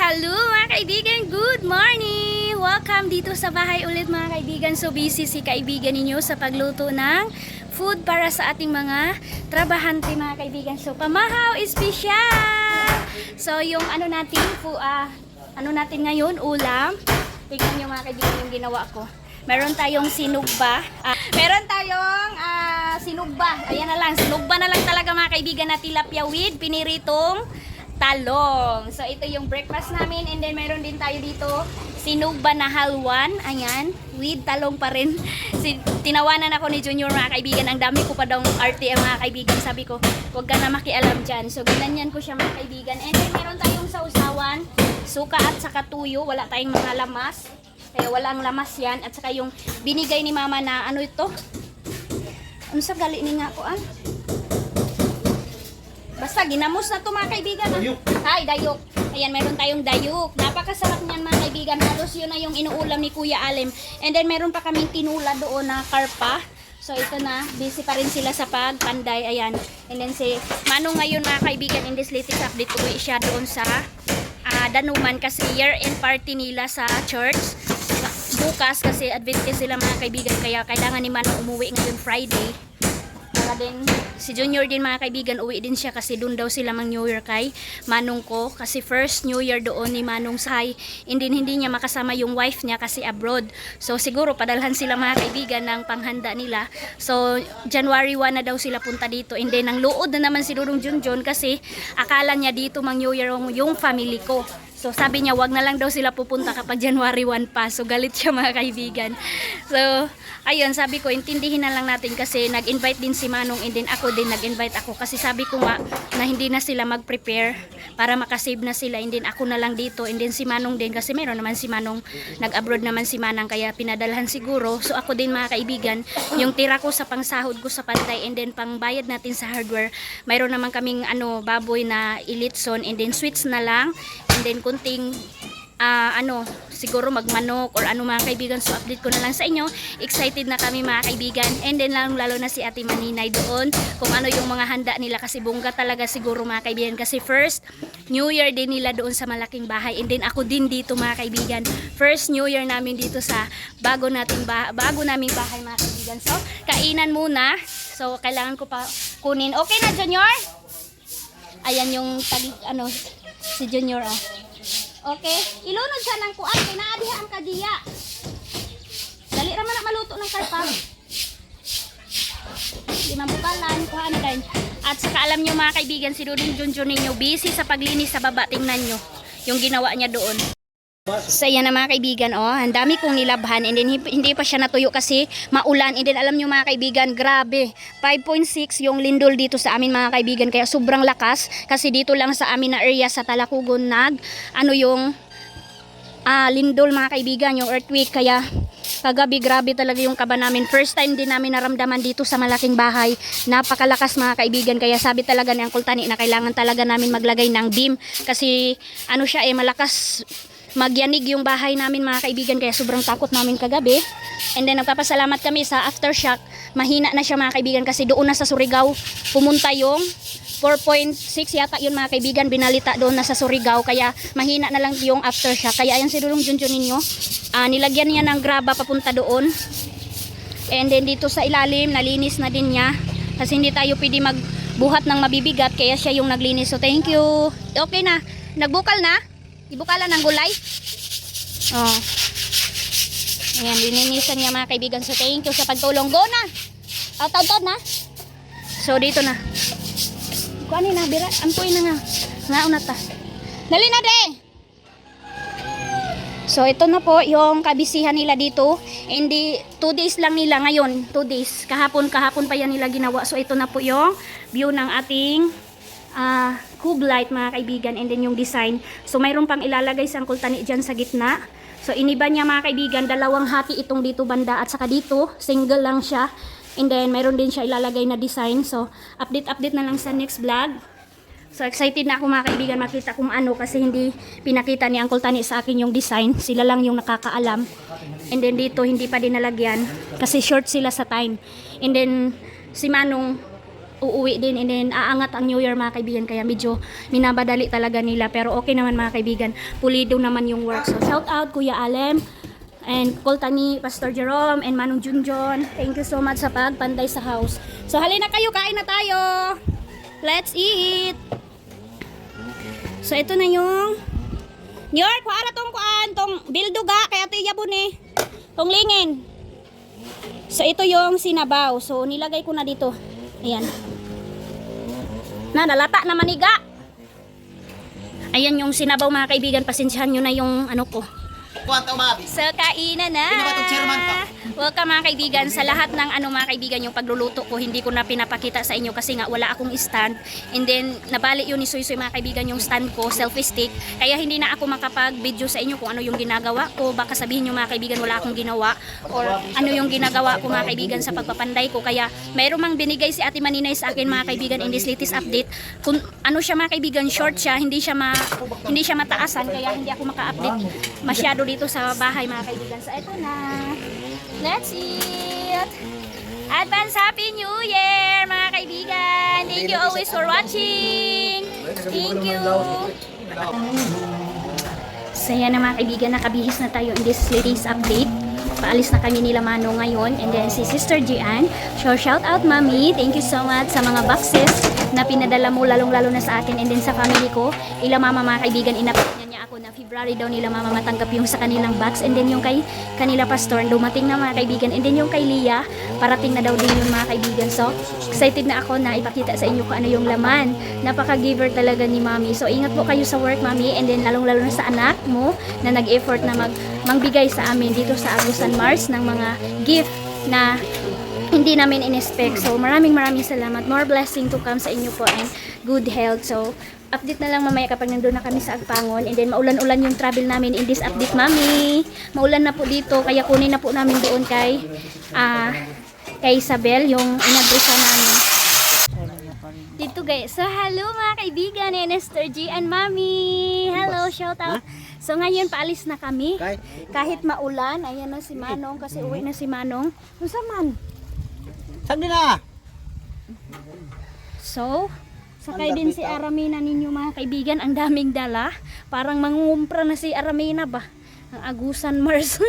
Hello mga kaibigan, good morning! Welcome dito sa bahay ulit mga kaibigan. So busy si kaibigan ninyo sa pagluto ng food para sa ating mga trabahante mga kaibigan. So pamahaw special! So yung ano natin ngayon, ulam. Tingnan nyo mga kaibigan yung ginawa ko. Meron tayong sinugba. Sinugba. Ayan na lang, sinugba na lang talaga mga kaibigan na tilapia with piniritong talong. So ito yung breakfast namin, and then meron din tayo dito sinugba na halwan, ayan, with talong pa rin. Tinawanan ako ni Junior mga kaibigan, ang dami ko pa daw RTM mga kaibigan. Sabi ko, huwag ka na makialam dyan. So ginanyan ko siya mga kaibigan. And then meron tayong sausawan, suka at saka tuyo. Wala tayong mga lamas, kaya walang lamas yan. At saka yung binigay ni mama na ano ito, ano sa gali ni nga ko basta ginamos na to mga kaibigan. Dayok. Ay, dayok. Ayan, meron tayong dayok. Napakasarap niyan mga kaibigan. Halos yun na yung inuulam ni Kuya Alem. And then meron pa kaming tinula doon na karpa. So ito na, busy pa rin sila sa pagpanday. Ayan. And then si Manong ngayon mga kaibigan, in this latest update, uwi siya doon sa Danuman kasi year-end party nila sa church. Bukas kasi Adventist sila mga kaibigan. Kaya kailangan ni Manong umuwi ngayon Friday. Din si Junior din mga kaibigan, uwi din siya kasi doon daw sila mang New Year kay Manong ko, kasi first New Year doon ni Manong Sai. Hindi niya makasama yung wife niya kasi abroad. So siguro padalhan sila mga kaibigan ng panghanda nila. So January 1 na daw sila punta dito, and then ang luod na naman si Dudong Junjun kasi akala niya dito mang New Year yung family ko. So sabi niya wag na lang daw sila pupunta kapag January 1 pa. So galit siya mga kaibigan. So ayun, sabi ko intindihin na lang natin kasi nag-invite din si Manong, and then ako din nag-invite ako kasi sabi ko nga na hindi na sila mag-prepare para makasave na sila, and then ako na lang dito, and then si Manong din kasi meron naman si Manong, nag-abroad naman si Manang kaya pinadalhan siguro. So ako din mga kaibigan, yung tira ko sa pangsahod ko sa pantay, and then pangbayad natin sa hardware, mayroon naman kaming baboy na ilitson, and then sweets na lang, and then kunting siguro magmanok or ano mga kaibigan. So update ko na lang sa inyo. Excited na kami mga kaibigan, and then lalo na si Ate Maninay doon kung ano yung mga handa nila kasi bongga talaga siguro mga kaibigan kasi first New Year din nila doon sa malaking bahay, and then ako din dito mga kaibigan, first New Year namin dito sa bago naming bahay mga kaibigan. So kainan muna, so kailangan ko pa kunin. Okay na Junior? Ayan yung si Junior Okay, ilunod siya ng kuan kay naadihan ka diya. Dali ra man na maluto ng karpa. Di mabukalan kuha na din. At saka alam niyo mga kaibigan, si Dudong Junjun ninyo busy sa paglinis sa baba. Tingnan niyo yung ginawa niya doon. So yan na mga kaibigan, ang dami kong nilabhan, and then hindi pa siya natuyo kasi maulan. And then alam nyo mga kaibigan, grabe 5.6 yung lindol dito sa amin mga kaibigan, kaya sobrang lakas kasi dito lang sa amin na area sa Talakugon yung lindol mga kaibigan, yung earthquake. Kaya kagabi grabe talaga yung kaba namin. First time din namin naramdaman dito sa malaking bahay. Napakalakas mga kaibigan, kaya sabi talaga ni Uncle Tani na kailangan talaga namin maglagay ng beam kasi siya malakas magyanig yung bahay namin mga kaibigan, kaya sobrang takot namin kagabi. And then nagpapasalamat kami sa aftershock, mahina na siya mga kaibigan kasi doon na sa Surigao pumunta yung 4.6 yata yun mga kaibigan, binalita doon na sa Surigao, kaya mahina na lang yung aftershock. Kaya ayan si Dudong Junjun ninyo, nilagyan niya ng graba papunta doon, and then dito sa ilalim nalinis na din niya kasi hindi tayo pwede magbuhat ng mabibigat, kaya siya yung naglinis. So thank you. Okay na, nagbukal na, ibukalan ng gulay. Ayan, lininisan niya mga kaibigan. So thank you sa pagtulong. Go na, taon na. So dito na kuanin na bira, ampuin na nga unata, dali na de. So ito na po yung kabisihan nila dito, hindi 2 days lang nila ngayon, 2 days, kahapon pa yan nila ginawa. So ito na po yung view ng ating cube light mga kaibigan, and then yung design. So mayroon pang ilalagay sa Uncle Tani dyan sa gitna. So iniba niya mga kaibigan, dalawang hati itong dito banda at saka dito single lang siya, and then mayroon din siya ilalagay na design. So update na lang sa next vlog. So excited na ako mga kaibigan makita kung ano, kasi hindi pinakita ni Uncle Tani sa akin yung design, sila lang yung nakakaalam. And then dito hindi pa din nalagyan kasi short sila sa time. And then si Manong uuwi din, and then aangat ang New Year mga kaibigan, kaya medyo minabadali talaga nila, pero okay naman mga kaibigan, pulido naman yung work. So shout out Kuya Alem and Kulta ni Pastor Jerome and Manong Junjon, thank you so much sa pagpanday sa house. So halina kayo, kain na tayo, let's eat. So ito na yung New York, wala tong kuan, tong bilduga, kaya ito yabon eh, tong lingin. So ito yung sinabaw, so nilagay ko na dito, ayan. Nalata na maniga. Ayan yung sinabaw mga kaibigan, pasensyahan nyo na yung ano ko. So kainan na. Welcome mga kaibigan sa lahat ng mga kaibigan, yung pagluluto ko hindi ko na pinapakita sa inyo kasi nga wala akong stand, and then nabali yun ni Soy Soy mga kaibigan yung stand ko, selfie stick, kaya hindi na ako makapag video sa inyo kung ano yung ginagawa ko. Baka sabihin nyo mga kaibigan wala akong ginawa or ano yung ginagawa ko mga kaibigan sa pagpapanday ko. Kaya mayroong mang binigay si Ate Maninay sa akin mga kaibigan in this latest update. Kung ano siya mga kaibigan, short siya, hindi siya mataasan, kaya hindi ako maka-update masyado dito sa bahay mga kaibigan. So ito na, let's eat. Advance Happy New Year mga kaibigan. Thank you always for watching. Thank you. So yan na mga kaibigan, nakabihis na tayo in this latest update. Paalis na kami nila Mano ngayon, and then si Sister Gian. So shout out Mami, thank you so much sa mga boxes na pinadala mo, lalong lalo na sa akin and then sa family ko. Ila mama mga kaibigan, inapit niya ako na February daw nila mama matanggap yung sa kanilang box, and then yung kay kanila pastor dumating na mga kaibigan, and then yung kay Lia parating na daw din yung mga kaibigan. So excited na ako na ipakita sa inyo kung ano yung laman. Napaka-giver talaga ni Mami. So ingat po kayo sa work Mami, and then lalong lalo na sa anak mo na nag-effort na mangbigay sa amin dito sa Agusan Mars ng mga gift na hindi namin in-expect. So maraming salamat. More blessing to come sa inyo po and good health. So update na lang mamaya kapag nandun na kami sa Agpangon, and then maulan-ulan yung travel namin in this update Mami. Maulan na po dito, kaya kunin na po namin doon kay Isabel yung inabrisa namin dito guys. So hello mga kaibigan, Esther G and Mami. Hello, shout out. So ngayon paalis na kami kahit maulan. Ayan na si Manong kasi uwi na si Manong. Nusa man? Saan na? So sakay din si Aramina ninyo mga kaibigan. Ang daming dala. Parang mangungumpra na si Aramina ba? Ang Agusan Mars.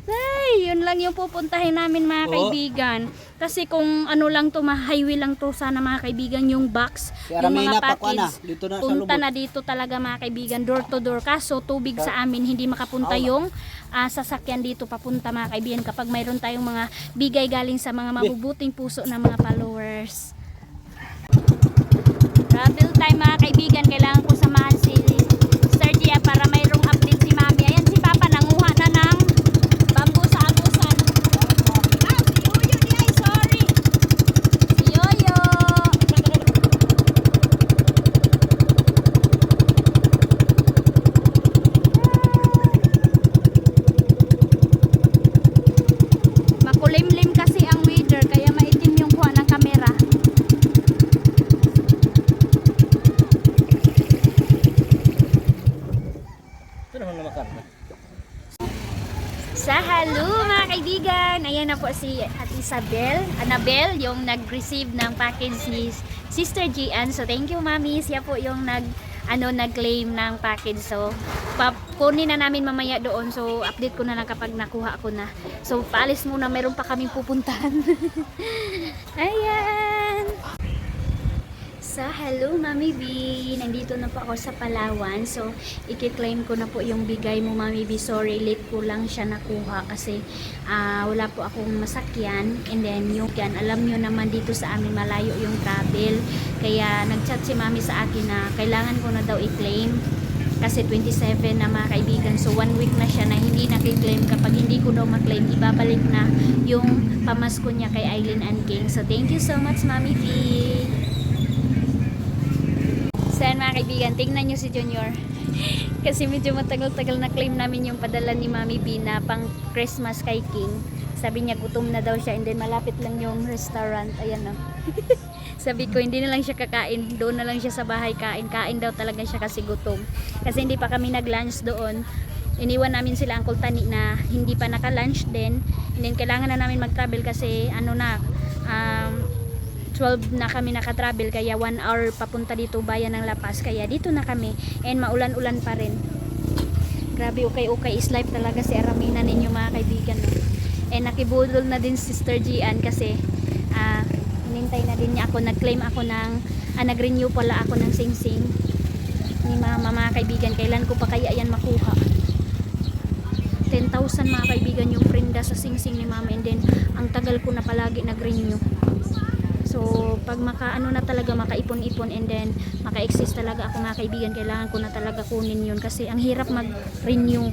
Ay, yun lang yung pupuntahin namin mga kaibigan. Kasi kung ano lang to, highway lang to sana mga kaibigan, yung box, yung mga package, punta na dito talaga mga kaibigan, door to door. Kaso tubig sa amin, hindi makapunta yung sasakyan dito papunta mga kaibigan kapag mayroon tayong mga bigay galing sa mga mabubuting puso na mga followers. Travel time mga kaibigan, kailangan ko samahan si Sergia para mayroong update si Mami. Ayan si Papa nanguha na ng bamboo sa Agusan. Ah, si Yoyo di ay, sorry. Si Yoyo. Makulimlim kasi ang weather, kaya maitim yung kuha ng kamera. Sa hello mga kaibigan, ayan na po si Ate Isabel, Annabel, yung nag-receive ng package ni Sister Gian. So thank you Mami, siya po yung nag-claim ng package. So kunin na namin mamaya doon. So update ko na lang kapag nakuha ko na. So paalis muna, meron pa kaming pupuntahan. Ayan. So, hello Mami B, nandito na po ako sa Palawan. So, i-claim ko na po yung bigay mo Mami B. Sorry, late ko lang siya nakuha kasi wala po akong masakyan. And then, yung yan, alam nyo naman dito sa amin malayo yung travel. Kaya, nag-chat si Mami sa akin na kailangan ko na daw i-claim. Kasi 27 na mga kaibigan. So, 1 week na siya na hindi na-claim. Kapag hindi ko daw ma-claim, ibabalik na yung pamasko niya kay Eileen and King. So, thank you so much Mami B. Saan mga kaibigan, tingnan nyo si Junior. Kasi medyo matagal-tagal na claim namin yung padala ni Mami B na pang Christmas kay King. Sabi niya gutom na daw siya, and then malapit lang yung restaurant. Ayan o. Sabi ko hindi na lang siya kakain, doon na lang siya sa bahay kain. Kain daw talaga siya kasi gutom. Kasi hindi pa kami nag-lunch doon. Iniwan namin sila Uncle Tani na hindi pa naka-lunch din. And then kailangan na namin mag-travel kasi ano na, 12 na kami nakatravel, kaya 1 hour papunta dito bayan ng La Paz, kaya dito na kami, and maulan-ulan pa rin. Grabe, ukay-ukay is life talaga si Aramina ninyo mga kaibigan, no? And nakibudol na din si Sister Gian kasi hinintay na din niya ako, nag-claim ako ng nag-renew pala ako ng sing-sing ni mama mga kaibigan. Kailan ko pa kaya yan makuha? 10,000 mga kaibigan yung prenda sa sing-sing ni mama, and then ang tagal ko na palagi nag-renew. So pag makaano na talaga, makaipon-ipon, and then maka-exist talaga ako mga kaibigan, kailangan ko na talaga kunin yun kasi ang hirap mag-renew.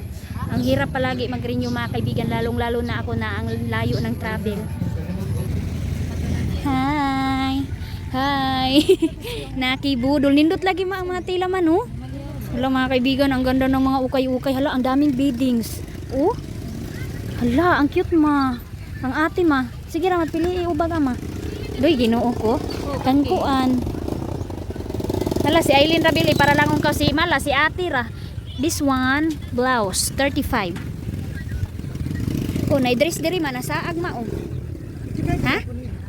Ang hirap palagi mag-renew mga kaibigan, lalong-lalo na ako na ang layo ng travel. Hi! Hi! Nakibudol. Nindot lagi mga tila man, oh. Hala mga kaibigan, ang ganda ng mga ukay-ukay. Hala, ang daming beadings. Oh? Hala, ang cute ma. Ang ate ma. Sige ra, magpili ubag ma. Doy, ginoo ko. Kangkuan. Hala, si Aileen Rabili, para lang kung si Mala, si ate ra. This one, blouse, 35. Oh, na-dress diri man, nasaag ma, oh. Ha?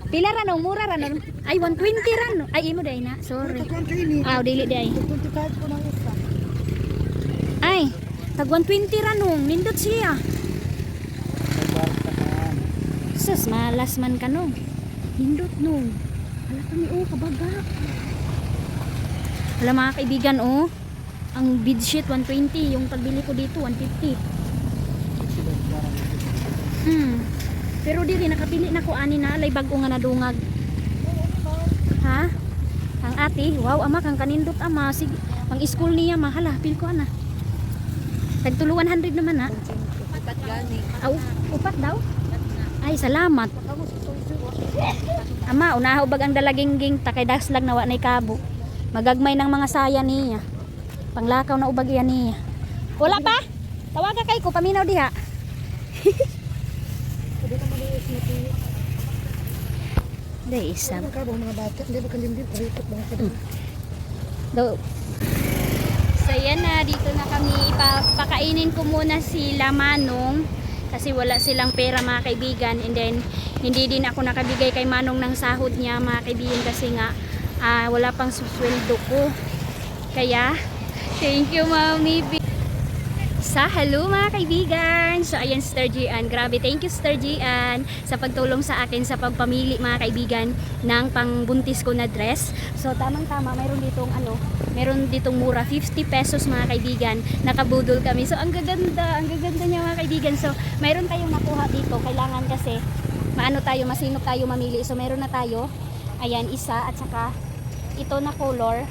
Pila ra no, mura ra no. Ay, 120 ra no. Ay, imo day na. Sorry. Dili day. Ay, tag 120 ra no. Nindot siya. Sus, malas man ka no. Nindot no. Hala kami, oh, kabaga. Hala mga kaibigan, oh. Ang bedsheet 120, yung pagbili ko dito 150. Pero diri nakapili na ko ani na lay bag-o nga nadungag. Ha? Ang ate, wow ama kang kanindot ama, sige. Pang school niya mahala, pil ko ana. Tag 100 naman ha. Upat gani. Upat daw? Ay, salamat. Ama, unahaw bag ang dalagingging takay daslag nawa nay kabo. Magagmay ng mga saya niya. Panglakaw na ubag yan niya. Wala pa? Tawaga kay ko paminaw diha. Day isa. So yan na, dito na kami. Papakainin ko muna si Manong kasi wala silang pera mga kaibigan, and then hindi din ako nakabigay kay Manong ng sahod niya mga kaibigan kasi nga wala pang susweldo ko. Kaya thank you Mami B. Sa hello mga kaibigan. So ayan, Sister Gian, grabe, thank you Sister Gian sa pagtulong sa akin sa pagpamili mga kaibigan ng pangbuntis ko na dress. So tamang tama, mayroon ditong mura, 50 pesos mga kaibigan, nakabudol kami. So ang gaganda niya mga kaibigan. So mayroon tayong nakuha dito, kailangan kasi masinop tayo mamili. So mayroon na tayo, ayan, isa, at saka ito na color.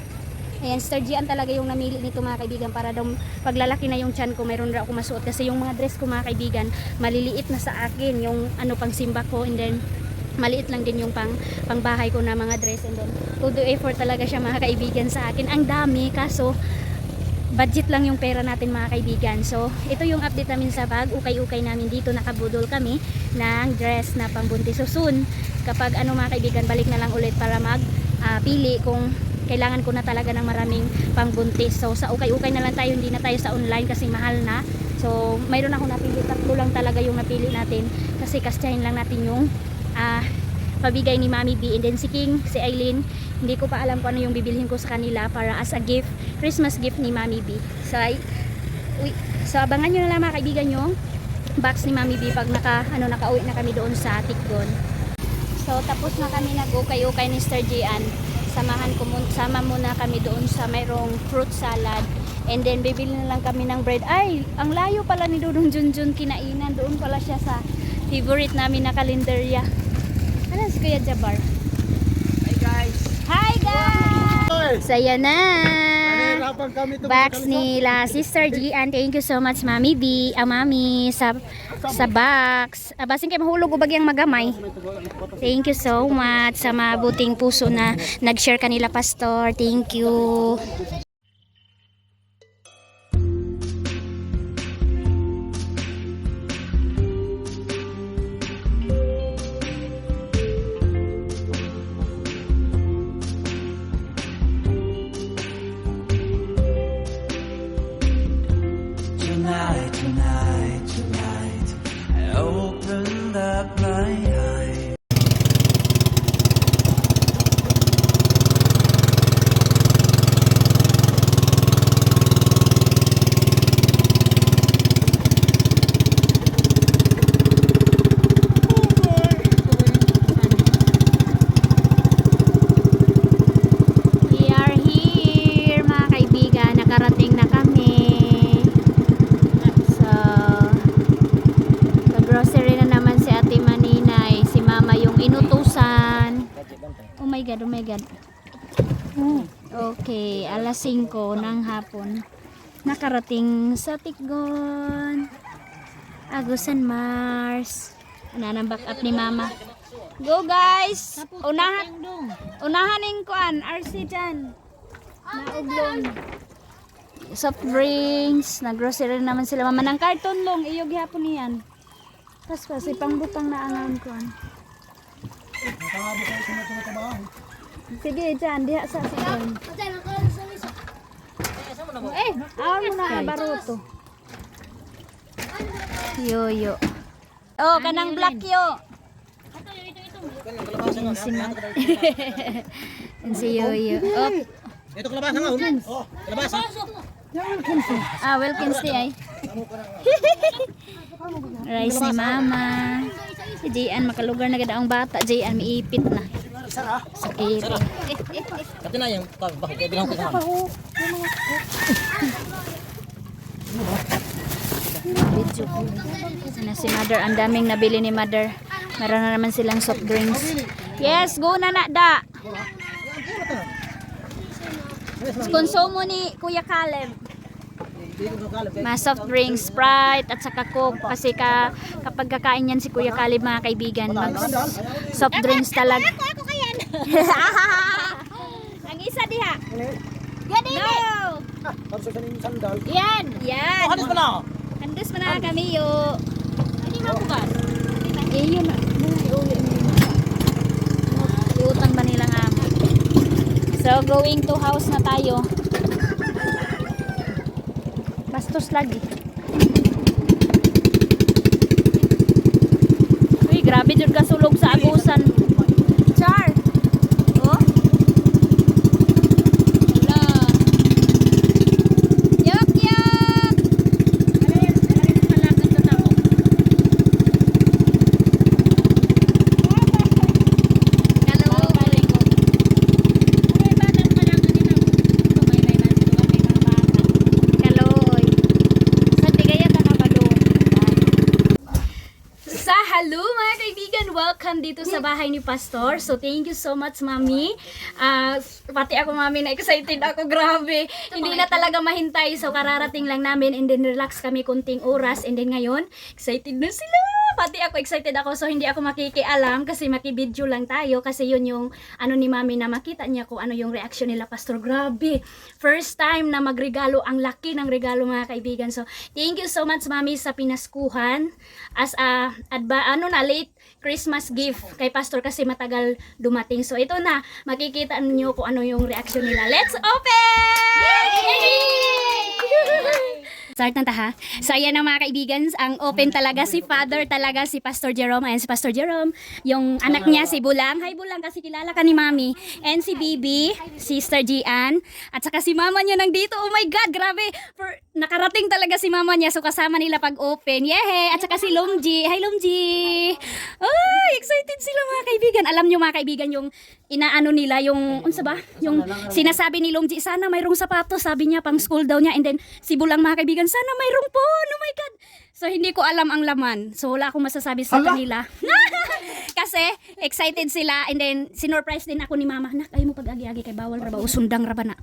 Ayan, Sister Gian talaga yung namili nito mga kaibigan, para daw paglalaki na yung tiyan ko, mayroon na ako masuot. Kasi yung mga dress ko mga kaibigan, maliliit na sa akin. Yung pang simba ko, and then maliit lang din yung pangbahay ko na mga dress. And then, todo effort talaga siya mga kaibigan sa akin. Ang dami, kaso budget lang yung pera natin mga kaibigan. So, ito yung update namin sa bag. Ukay-ukay namin dito, nakabudol kami ng dress na pambuntis. So, soon, kapag mga kaibigan, balik na lang ulit para pili kung kailangan ko na talaga ng maraming pangbuntis. So sa ukay-ukay na lang tayo, hindi na tayo sa online kasi mahal na. So mayroon ako napili, 3 lang talaga yung napili natin kasi kasyahin lang natin yung pabigay ni Mami B. And then si King, si Aileen, hindi ko pa alam kung ano yung bibilhin ko sa kanila para as a gift, Christmas gift ni Mami B. So abangan nyo na lang mga kaibigan yung box ni Mami B pag nakauwi na kami doon sa Tikdon. So tapos na kami nag-ukay-ukay ni Sister Gian. Sama muna kami doon sa mayroong fruit salad, and then bibili na lang kami ng bread. Ay, ang layo pala ni Dudong Junjun kinainan. Doon pala siya sa favorite namin na kalendarya. Ano si Kuya Jabar? Hi guys! Hi guys! So yan na, Nahirapan kami box nila Sister Gian. Thank you so much Mami B, Mami sa box. Basin kayo mahulog o bagyang magamay. Thank you so much sa mabuting puso na nag-share kanila pastor. Thank you. Tonight, I opened up my eyes. Okay, alas 5 ng hapon. Nakarating sa Tikgon. Agusan Mars. Anang back up ni Mama. Go guys! Unahan ning kuan, RC dyan. Nauglong. Soft drinks. Nag-grocery naman sila. Mama ng karton long. Iyog hapon niyan. Tapos kasi pangbutang na angan kuan. Sige dyan. Diha sa dyan. Awan mo na baruto. Yo. Oh, kanang black yo. Yan si Matt. Yan si Yoyo. Oh. Ito kalabasan nga. Oh, kalabasan. Wilkins di ay. Rice ni Mama. Si Jian makalugar na gadaang bata. Jian miipit na. Sa ere. Kati na yung bakit bilang ko naman. Sana si Mother. Ang daming nabili ni Mother. Meron na naman silang soft drinks. Yes, go na da. Konsumo ni Kuya Caleb. Mga soft drinks, Sprite at saka Coke kasi kapag kakain yan si Kuya Caleb mga kaibigan, mag soft drinks talaga. Ako kayan. Ang isa diha. Ganito. Yan. Halos pa na. Andos mo na kami yo. Hindi mabukas. Yun na. Iutang ba nila nga? So, going to house na tayo. Bastos lagi. Uy, grabe dyan kasulog sa agusan. Char! Oh? Wala. Yak! Hello mga kaibigan! Welcome dito sa bahay ni Pastor. So thank you so much Mami. Pati ako Mami na excited ako. Grabe. Hindi na talaga mahintay. So kararating lang namin and then relax kami kunting oras. And then ngayon, excited na sila. Pati ako excited ako. So hindi ako makikialam kasi makibidyo lang tayo. Kasi yun yung ano ni Mami na makita niya kung ano yung reaction nila Pastor. Grabe. First time na magregalo. Ang laki ng regalo mga kaibigan. So thank you so much Mami sa pinaskuhan. As a late Christmas gift kay Pastor kasi matagal dumating. So ito na, makikita niyo kung ano yung reaction nila. Let's open! Start na ta ha. So ayan na mga kaibigan, ang open talaga si Father talaga si Pastor Jerome. Ayan si Pastor Jerome, yung anak niya si Bulang. Hi Bulang kasi kilala ka ni Mami. And si Bibi, Sister Gian, at saka si mama niya nandito. Oh my God, grabe. Nakarating talaga si mama niya. So kasama nila pag open. Yehe! At saka si Lomji. Hi Lomji! Ay, excited sila mga kaibigan. Alam niyo mga kaibigan yung inaano nila yung unsa ba? Yung sinasabi ni Lomji, sana mayroong sapatos, sabi niya pang school daw niya. And then si Bulang mga kaibigan, sana mayroong po. Oh my God. So hindi ko alam ang laman. So wala akong masasabi sa kanila. Kasi excited sila and then sinurprise din ako ni Mama. Nak, ayaw mo pag-agi-agi kay bawal ra ba usundang ra ba na.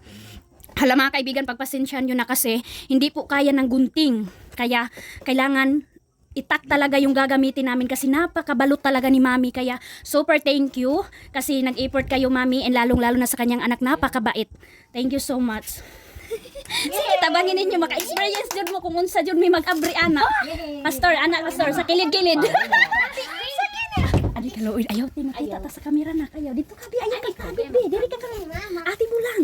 Hala mga kaibigan, pagpasensyahan nyo na kasi hindi po kaya ng gunting. Kaya kailangan itak talaga yung gagamitin namin kasi napakabalot talaga ni Mami. Kaya super thank you kasi nag-effort kayo Mami and lalong-lalo na sa kanyang anak, napakabait. Thank you so much. Sige, tabangin ninyo, maka-experience dyan mo kung unsa dyan may mag-abri anak. Pastor, sa kilid-kilid. Adi kaloy, ayaw ti makita ta sa kamera na kayo. Dito ka bi, ayaw kay tabi bi. Diri ka kay Ate Bulang.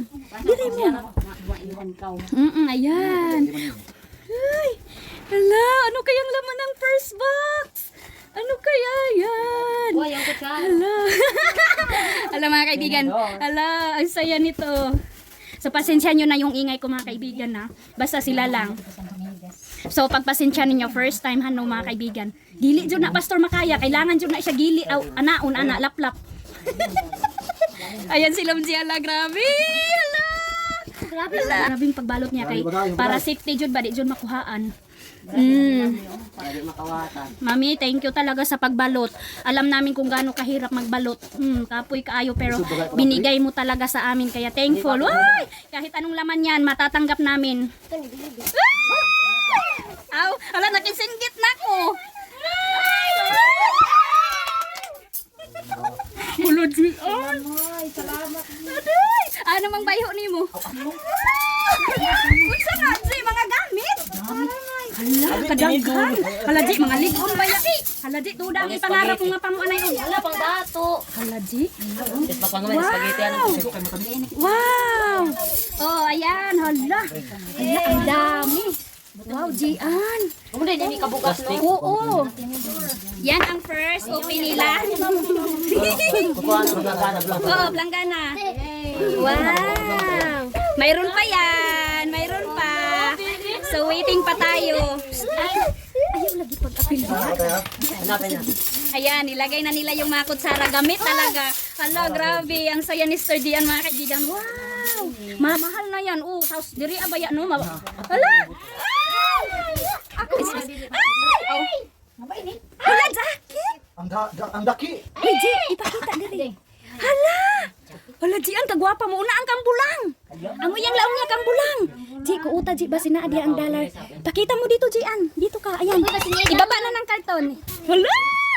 Diri mo. Ayan. Ay. Hala, ano kayang laman ng first box? Ano kaya yan? Hala. Hala mga kaibigan. Hala, ang saya nito. So pasensya nyo na yung ingay ko mga kaibigan na. Basta sila lang. So pagpasensya ninyo first time hano mga kaibigan. Gili jud na Pastor Makaya, kailangan jud na siya gili ana laplap. Ayan si Lomji, ala grabe. Hala. Grabing pagbalot niya kay para safety jud ba di jud makuhaan. Mami, thank you talaga sa pagbalot. Alam namin kung gaano kahirap magbalot. Kapoy kaayo pero binigay mo talaga sa amin kaya thankful. Uy! Kahit anong laman yan, matatanggap namin. Aw, ala nakisinggit na ko. Bulod si salamat. Aday, ano mang bayho nimo? Unsa na si mga gamit? Hala, kadaghan. Hala di mga ligon ba ya? Hala di tudang ipangarap nga pamuanay og Wala pang dato. hala di. Ito pa nga spaghetti ano. Wow. Oh, ayan, hala. Hala, ang dami. Wow, Gian. Kumunday din kabugas no. Oo. Yan ang first open nila. Kukuha ng mga vlog. Oo, planggana. Wow. Mayroon pa yan. Mayroon pa. So, waiting pa tayo. Ayaw lagi pag-apil ba? Hanapin na. Ayan, nilagay na nila yung mga kutsara. Gamit talaga. Hala, grabe. Ang saya ni Sir Dian, mga kaibigan. Wow. Mamahal na yan. Oh, tapos diri abaya, no? Hala. Ako. Ay! Hala, jacket. Ang daki. Ay, Ji, ipakita diri. Hala! Hala, Ji, ang kagwapa mo. Una ang kambulang. Ang uyang laong niya kambulang. Ji, kuuta, Ji, ba sinaadi ang dollar? Pakita mo dito, Ji, an. Dito ka, ayan. Ibaba na ng karton. Hala!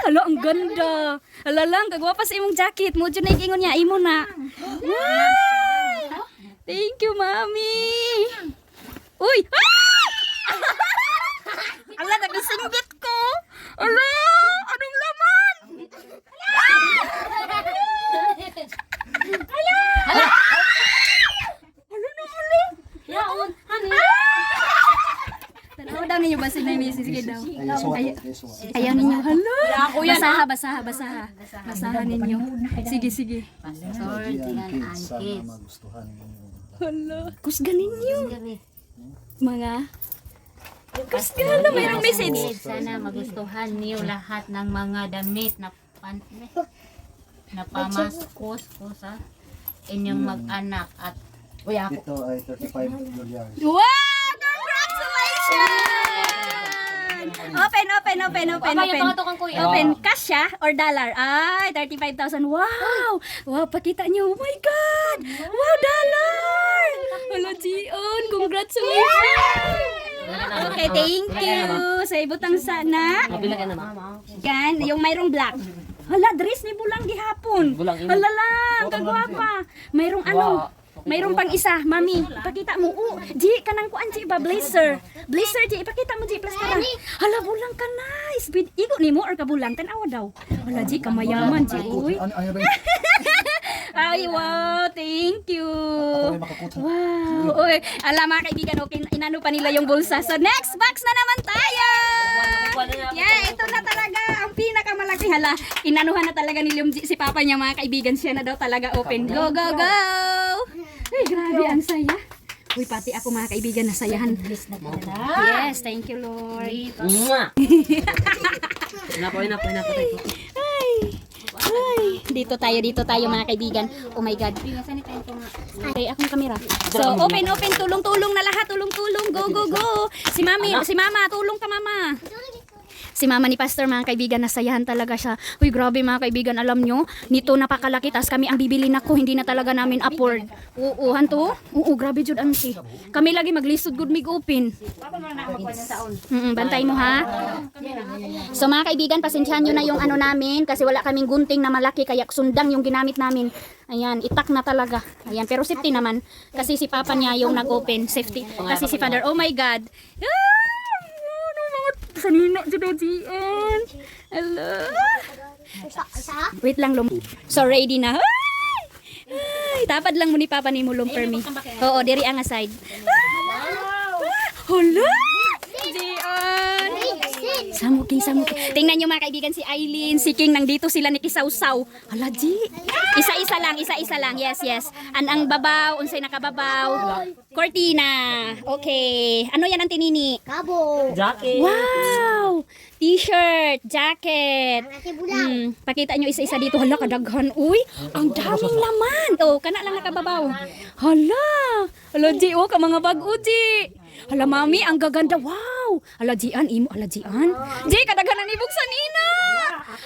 Hala, ang ganda. Hala lang, kagwapa sa imong jacket. Mo dyan na ikingon niya, imo na. Wow! Thank you, Mami. Uy! Ala, nagisinggit ko. Ala, anong laman? Yaon. Tanaw daw ninyo ba si Nay Mrs. Sige daw. Ayaw ninyo. Hala. Basaha, basaha, basaha. Basaha ninyo. Sige, sige. Pastor Dian Angkis. Hala. Kusga ninyo. Mga kusga na mayroong message. Sana magustuhan niyo lahat ng mga damit na pamaskos ko sa inyong mag-anak at Ito ay 35 dollars. Wow! Congratulations! Open, open, open, open, Kaya open. pangato kang kuya. Open, cash siya or dollar? Ay, 35,000. Wow! Wow, pakita niyo. Oh my God! Wow, dollar! Hello, Gion. Congratulations! Okay, thank you. Sa ibutang sana. Mabila ka naman. Yan, yung mayroong black. Hala, dress ni Bulang gihapon. Bulang imo. Hala lang, kagwapa. Mayroong ano, mayroong pang isa, mami. Ipakita mo. Oh, G, kanang kuan G ba blazer. Blazer G, ipakita mo G plus ka. Hala, Bulang ka nice. Igo nimo or kabulang tanawa daw. Hala G, kamayaman G. Uy. Ano ba? Ay, wow, thank you. Wow. Uy, alam mga kaibigan, okay, inano pa nila yung bulsa. So, next box na naman tayo. Yeah, ito na talaga ang pinakamalaki. Hala, inanuhan na talaga ni Liam G, si Papa niya mga kaibigan. Siya na daw talaga open. Go, go, go! Ay, grabe, ang saya. Uy, pati ako mga kaibigan, nasayahan. Yes, thank you, Lord. Mwah! Inapo. Ay, ay. Dito tayo mga kaibigan. Oh my God. Okay, akong kamera. So, open, tulong-tulong na lahat, tulong-tulong. Go, go, go. Si Mama, tulong ka Mama. Si Mama ni Pastor mga kaibigan, nasayahan talaga siya. Uy, grabe mga kaibigan, alam nyo, nito napakalaki, tas kami ang bibili na ko, hindi na talaga namin afford. Oo, hanto? Oo, grabe jud ang si. Kami lagi maglisod good mig open. Bantay mo ha. So mga kaibigan, pasensyahan nyo na yung ano namin, kasi wala kaming gunting na malaki, kaya sundang yung ginamit namin. Ayan, itak na talaga. Ayan, pero safety naman, kasi si Papa niya yung nag-open, safety. Kasi si Father, oh my God. Sanina jud diyan. Hello. Wait lang So ready na. Ay, tapad lang mo ni Papa ni mo permi. Oo, diri ang aside. Hala. Diyan. Samuking. Tingnan niyo mga kaibigan si Eileen, si King nandito sila ni Kisawsaw. Hala, Ji. Isa-isa lang. Yes, yes. Ang babaw, unsay nakababaw. Cortina. Okay. Ano yan ang tinini? Jackie. Wow! T-shirt, jacket. Pakita nyo isa-isa dito. Hala, kadaghan. Uy, ang daming laman. Oh, kana lang nakababaw. Hala. Hala, Ji. Oh, ka mga bag-o, Ji. Hala, mami, ang gaganda. Wow. Hala, Jian. Imo, hala, Jian. Ji, kadaghan ang ibog sa nina.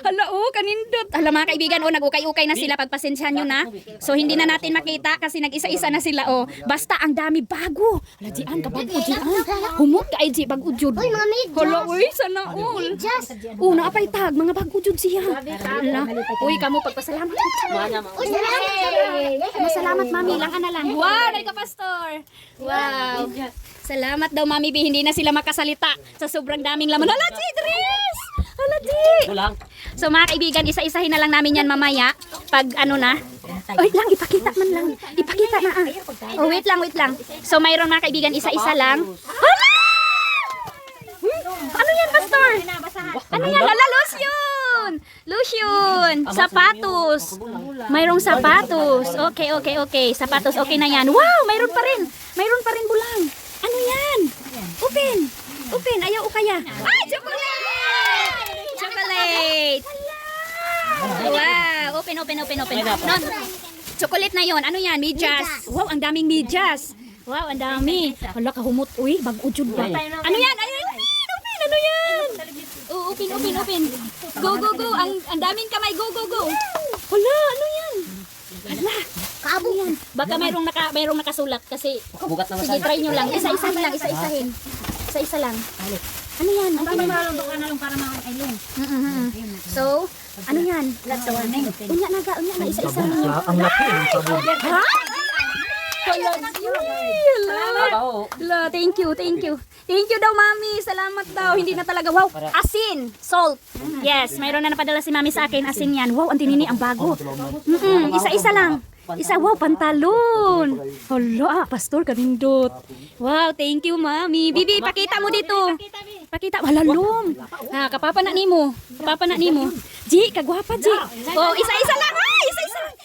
Hala, oh, kanindot. Hala, mga kaibigan, oh, nag-ukay-ukay na sila. Pagpasensyahan nyo na. So, hindi na natin makita kasi nag-isa-isa na sila, oh. Basta, ang dami bago. Hala, Jian, kabago, Jian. Humot ka, Ji, bago, Jud. Hala, uy, sana all. Oh, naapay tag, mga bago, Jud siya. Hala, uy, kamo, pagpasalamat. Masalamat, mami, lang na lang. Wow, ka pastor. Wow. Salamat daw, mami, B. Hindi na sila makasalita sa sobrang daming laman. Hala, Ji, Dres! Hala, Ji! Kulang. So mga kaibigan, isa-isahin na lang namin yan mamaya. Pag ano na. Wait lang, ipakita man lang. Ipakita na ah. Oh, wait lang. So mayroon mga kaibigan, isa-isa lang. Hala! Ano yan, pastor? Ano yan? Hala, lotion! Lotion! Sapatos! Mayroong sapatos. Okay. Sapatos, okay na yan. Wow, mayroon pa rin bulang. Ano yan? Open. Ayaw o kaya. Ay, chocolate! Wow, open. Non, chocolate na yon. Ano yan? Medyas. Wow, ang daming medyas. Wow, ang dami. Hala, kahumot. Uy, bag-o jud ba? Ano yan? Open. Ano yan? Oh, open. Go. Ang daming kamay. Go. Hala, ano yan? Hala, kabo yan. Baka mayroong nakasulat kasi Bugat naman sige, try nyo lang. Isa-isahin. Isa-isa lang. Ano yan? So, ano yan? Unya na, isa-isa ninyo. Ang laki. Ha? Hala, thank you. Thank you daw, mami. Salamat daw. Hindi na talaga. Wow, asin, salt. Yes, mayroon na napadala si mami sa akin. Asin yan. Wow, ang tinini, ang bago. Isa-isa lang. Wow, pantalon. Hala, pastor, kanindot. Wow, thank you, mami. Bibi, pakita mo dito. Pakita, walalom. Ha, kapapa na nimo. Ji, kagwapa, Ji. Oh, isa-isa lang. Ay, isa-isa lang.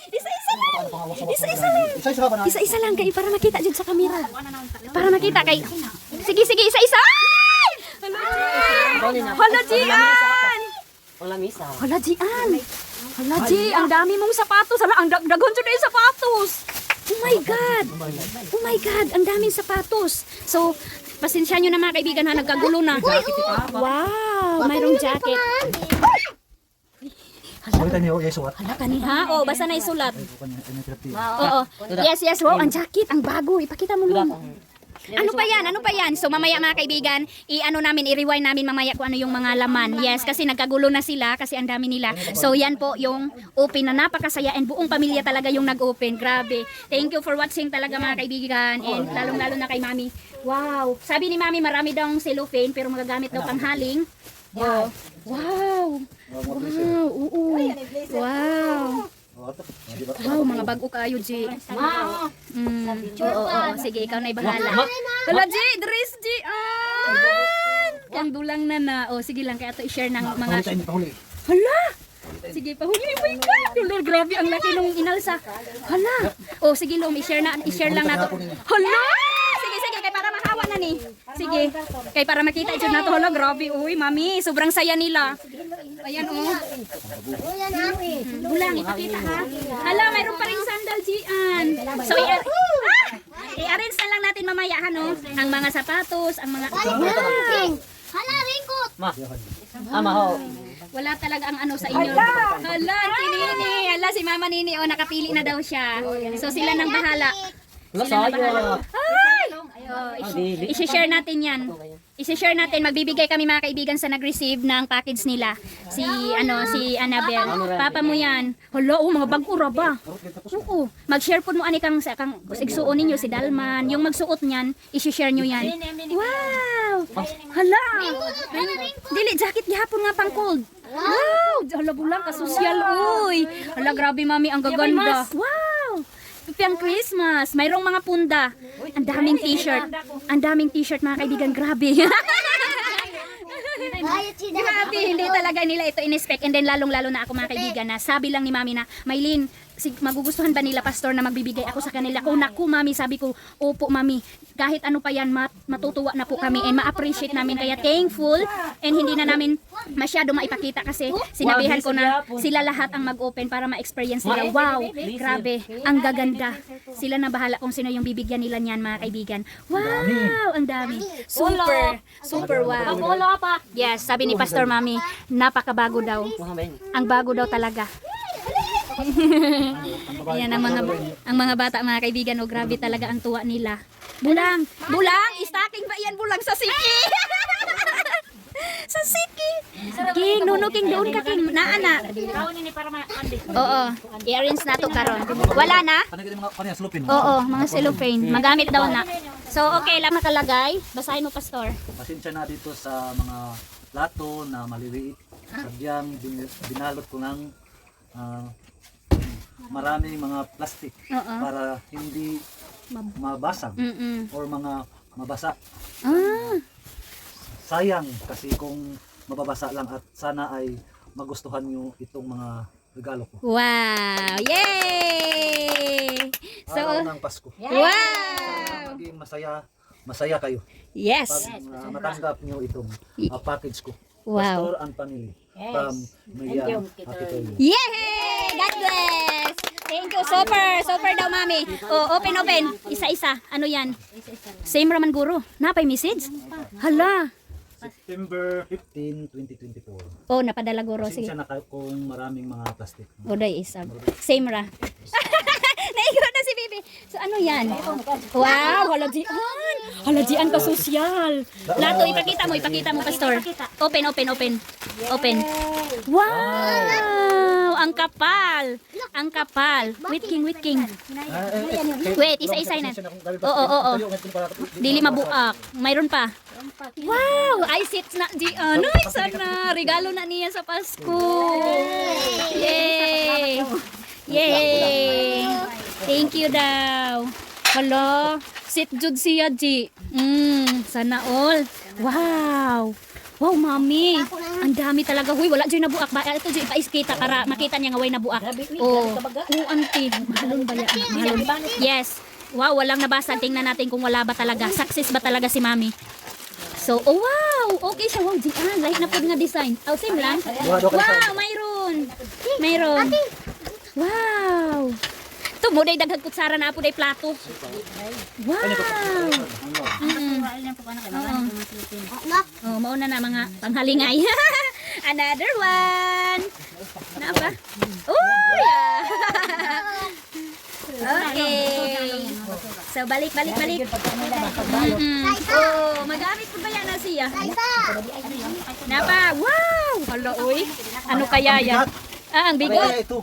Isa-isa lang kay para makita jud sa camera. Para makita kay. Sige, isa-isa. Ay! Hala, Jian. Hala, Ji, ang dami mong sapatos. Hala, ang dagon jud yung sapatos. Oh my God, ang daming sapatos. So, pasensya nyo na mga kaibigan ha, nagkagulo na. Wow, mayroong jacket. Pakita niyo, yes, what? Hala, kaniha. Oh, basta na isulat. Oo. Yes, wow, ang jacket, ang bago. Ipakita mo mo. Ano pa yan? So mamaya mga kaibigan, i-rewind namin mamaya kung ano yung mga laman. Yes, kasi nagkagulo na sila kasi ang dami nila. So yan po yung open na napakasaya and buong pamilya talaga yung nag-open. Grabe. Thank you for watching talaga mga kaibigan and lalong-lalo na kay Mami. Wow. Sabi ni Mami marami daw cellophane pero magagamit daw panghaling. Oh. Wow. Wow, mga bago kayo, Ji. Oo. Sige, ikaw na'y bahala. Hala, Ji, dress, Ji. Kang dulang na. O, sige lang, kaya ito i-share ng mga... Hala! Sige, pahuli. Oh my God! Lord, grabe, ang laki nung inalsa. Hala! O, sige, Lom, i-share lang nato. Hala! Sige, kay para makawa na ni. Sige, kay para makita ito na to. Hala, grabe. Uy, mami, sobrang saya nila. Ayan, oh. Bulang, ipakita ha. Hala, mayroon pa rin sandal, Jian. So, i-arrange na lang natin mamaya, no? Ang mga sapatos, ang mga... Wow! Hala, ringkot! Wala talaga ang ano sa inyo. Hala, tinini. Hala, si Mama Nini, oh, nakapili na daw siya. So, sila nang bahala. Ay! I-share natin yan. I-share natin. Magbibigay kami mga kaibigan sa nag-receive ng package nila. Si Annabel. Papa mo yan. Hala, mga bag-ura ba? Oo. Mag-share po mo ani kang igsuon ninyo si Dalman. Yung magsuot niyan, i-share nyo yan. Wow! Hala! Dili, jacket gihapon nga pang cold. Wow! Hala, bulang ka-social. Uy! Hala, grabe mami, ang gaganda. Wow! Pang Christmas. Mayroong mga punda. Ang daming t-shirt. Mga kaibigan. Grabe. Grabe, hindi talaga nila ito in-expect. And then lalong-lalo na ako mga kaibigan na sabi lang ni Mami na, Maylin, magugustuhan ba nila pastor na magbibigay ako sa kanila? Kung naku Mami, sabi ko, opo Mami, kahit ano pa yan, matutuwa na po kami and ma-appreciate namin. Kaya thankful and hindi na namin masyado maipakita kasi sinabihan ko na sila lahat ang mag-open para ma-experience nila. Wow, grabe, ang gaganda. Sila na bahala kung sino yung bibigyan nila niyan mga kaibigan. Wow, ang dami. Super wow. Yes, sabi ni Pastor Mami, napakabago daw. Ang bago daw talaga. Ayan ang mga bata mga kaibigan, oh grabe talaga ang tuwa nila. Bulang, stocking ba yan bulang sa siki? Sa siki. King, nuno king doon ka king, naana. Oo, earrings na to karon. Wala na? Oo, mga cellophane. Magamit daw na. So okay lang nakalagay. Basahin mo Pastor. Pasensya na dito sa mga plato na maliliit. Sadyang binalot ko ng maraming mga plastic para hindi mabasag or mga mabasa. Sayang kasi kung mababasa lang at sana ay magustuhan nyo itong mga regalo ko. Wow! Yay! Araw ng Pasko. Wow! Maging masaya kayo Yes! pag matanggap nyo itong package ko. Wow! Pastor and family from Maya Kapitolyo. Yay! God bless! Thank you. Super daw, Mami. Oh, open. Isa-isa. Ano yan? Same raman guro. Napay message? Hala. September 15, 2024. Oh, napadala guro. Sige. Pasensya na kayo kung maraming mga plastic. Oday isa. Same ra. Naigot na si Bibi. So ano yan? Wow, halajian. Halajian ka sosyal. Lato, ipakita mo, Pastor. Open. Wow! Ang kapal. Wait, King. Wait, isa-isa na. Oo. Dili mabuak. Mayroon pa. Wow! Ay, sits na di ano. Sana. Regalo na niya sa Pasko. Yay! Thank you daw. Hello. Sit jud siya, Ji. Sana all. Wow! Wow, Mami. Ang dami talaga. Huy, wala dyan nabuak ba? Ito dyan, paiskita para makita niya nga way nabuak. Oh, auntie. Mahalon ba yan? Mahalon. Yes. Wow, walang nabasa. Tingnan natin kung wala ba talaga. Success ba talaga si Mami? So, oh wow! Okay siya. Wow, Jian. Like na po nga design. Oh, same lang. Wow, mayroon. Wow! Ito mo, day daghag kutsara na po day plato. Wow! Oh, mauna na mga panghalingay. Another one. Na ba? Oh, yeah. Okay. So balik. Oh, magamit ko ba yan na siya? Napa? Wow! Hala, uy. Ano kaya yan? Ang bigot. Ito.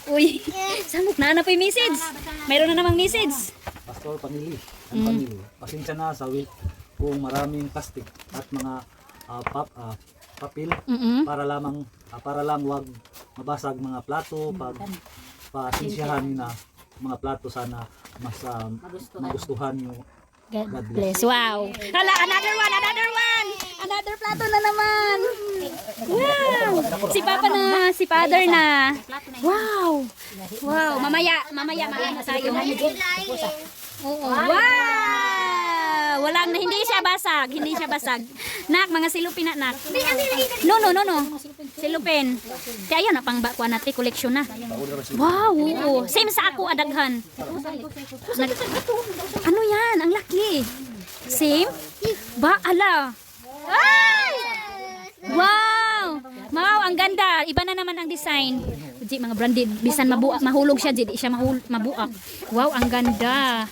Uy, samok na po yung message. Mayroon na namang message. Pastor, family. Ang family. Pasensya na sa week kung maraming plastic at mga papel para lang wag mabasag mga plato pag pasensyahan na mga plato sana mas magustuhan nyo. God bless. Wow. Hala, another one. Another plato na naman. Wow. Si Papa na, si Father na. Wow. Mamaya maano tayo. Oo. Wow. Walang, hindi siya basag. Nak, mga silupin na, nak. No. Silupin. Kaya na pang bakwa natin, koleksyon na. Wow. Oo. Same sa ako, adaghan. Ano yan? Ang laki. Same? Ba, ala. Ay! Wow! Wow, ang ganda. Iba na naman ang design. Di, mga branded. Bisan mahulog siya, di siya mabuak. Wow, ang ganda.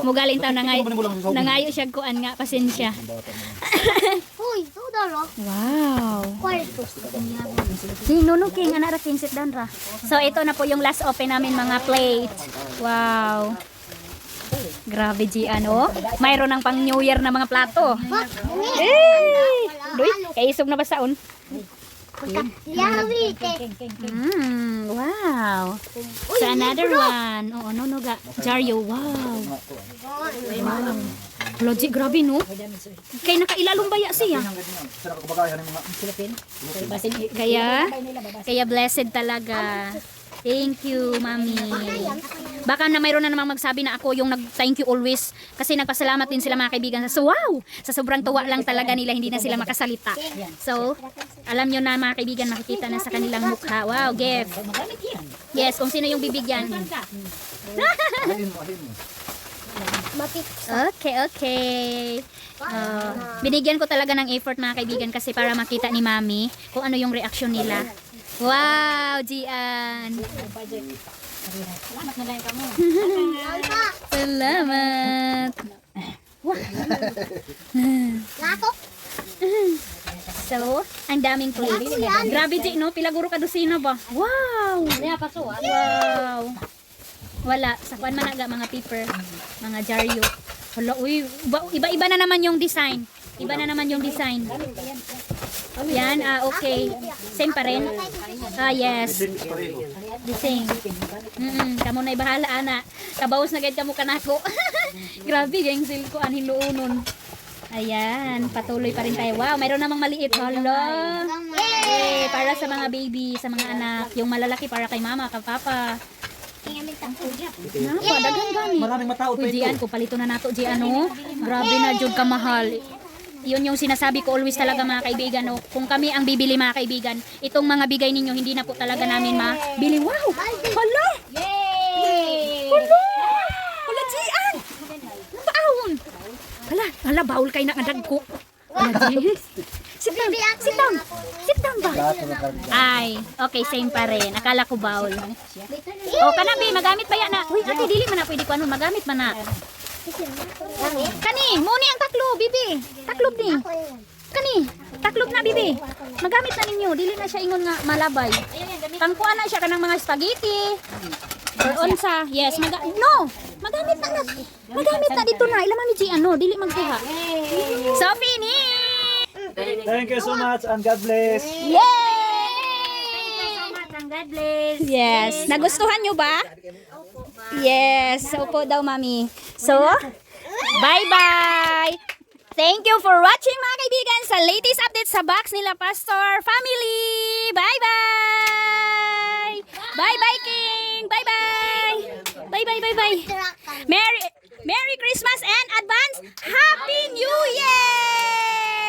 Mugaling tao nangayo siya kuan nga, pasensya. Wow. King, King, anak ra King, sit down ra. So, ito na po yung last open namin mga plate. Wow. Grabe, Gian, oh. Mayroon ng pang New Year na mga plato. Doy, kaisog na ba saon? Wow. So, another one. Oh, no, ga. Jaryo, wow. Logic, grabe no? Kaya nakailalong baya siya. Sana ko kumakain ng mga Kaya blessed talaga. Thank you, Mami. Baka na mayroon na namang magsabi na ako yung nag-thank you always kasi nagpasalamat din sila mga kaibigan. So, wow! Sa sobrang tuwa lang talaga nila, hindi na sila makasalita. So, alam nyo na mga kaibigan, makikita na sa kanilang mukha. Wow, gift. Yes, kung sino yung bibigyan. ahin mo. Okay. Binigyan ko talaga ng effort mga kaibigan kasi para makita ni Mami kung ano yung reaksyon nila. Wow, Gian. Salamat. So, ang daming plate. Grabe, G, no? Pilaguro ka dosina ba? Wow! Wow! Wala. Sa kuan man naga mga paper, mga jaryo. Hala, uy, iba-iba na naman yung design. Iba na naman yung design. Yan, okay. Same pa rin? Yes. The same. Kamo na ibahala, ana. Kabawas na gayud kamo kanako. Grabe, gang sil ko an hiluonon. Ayan, patuloy pa rin tayo. Wow, mayroon namang maliit. Hala. Yay! Para sa mga baby, sa mga anak. Yung malalaki para kay mama, kay papa. Napa, dagang gani. Maraming mataod pa Uy, Gian, kung palito na nato, Gian, no? Grabe na, jud ka mahal. Yun yung sinasabi ko always talaga mga kaibigan, no? Kung kami ang bibili mga kaibigan, itong mga bigay ninyo, hindi na po talaga namin mabili. Wow! Hala! Hala! Hala, Gian! Baon! Hala, baul kayo na ang ko. Sit down, sit down. Sit down ba? Ay, okay, same pa rin. Akala ko baul. O, kanabi, magamit ba yan na? Uy, ate, dili man na pwede ko ano, magamit man na. Kani, muni ang taklo, bibi. Taklob ni. Kani, taklob na, bibi. Magamit na ninyo, dili na siya ingon nga malabay. Pangkuha na siya kanang mga spaghetti. Or onsa. Yes, no. Magamit na na. Magamit na dito na. Ilaman ni G, ano, dili magkuha. So, finish! Thank you so much and God bless. Yay! God bless. Yes. Nagustuhan nyo ba? Yes. Opo daw, Mami. So, bye-bye! Thank you for watching mga kaibigan sa latest update sa box nila Pastor Family. Bye-bye! Bye-bye, King! Bye-bye! Bye-bye! Merry Christmas and advance Happy New Year!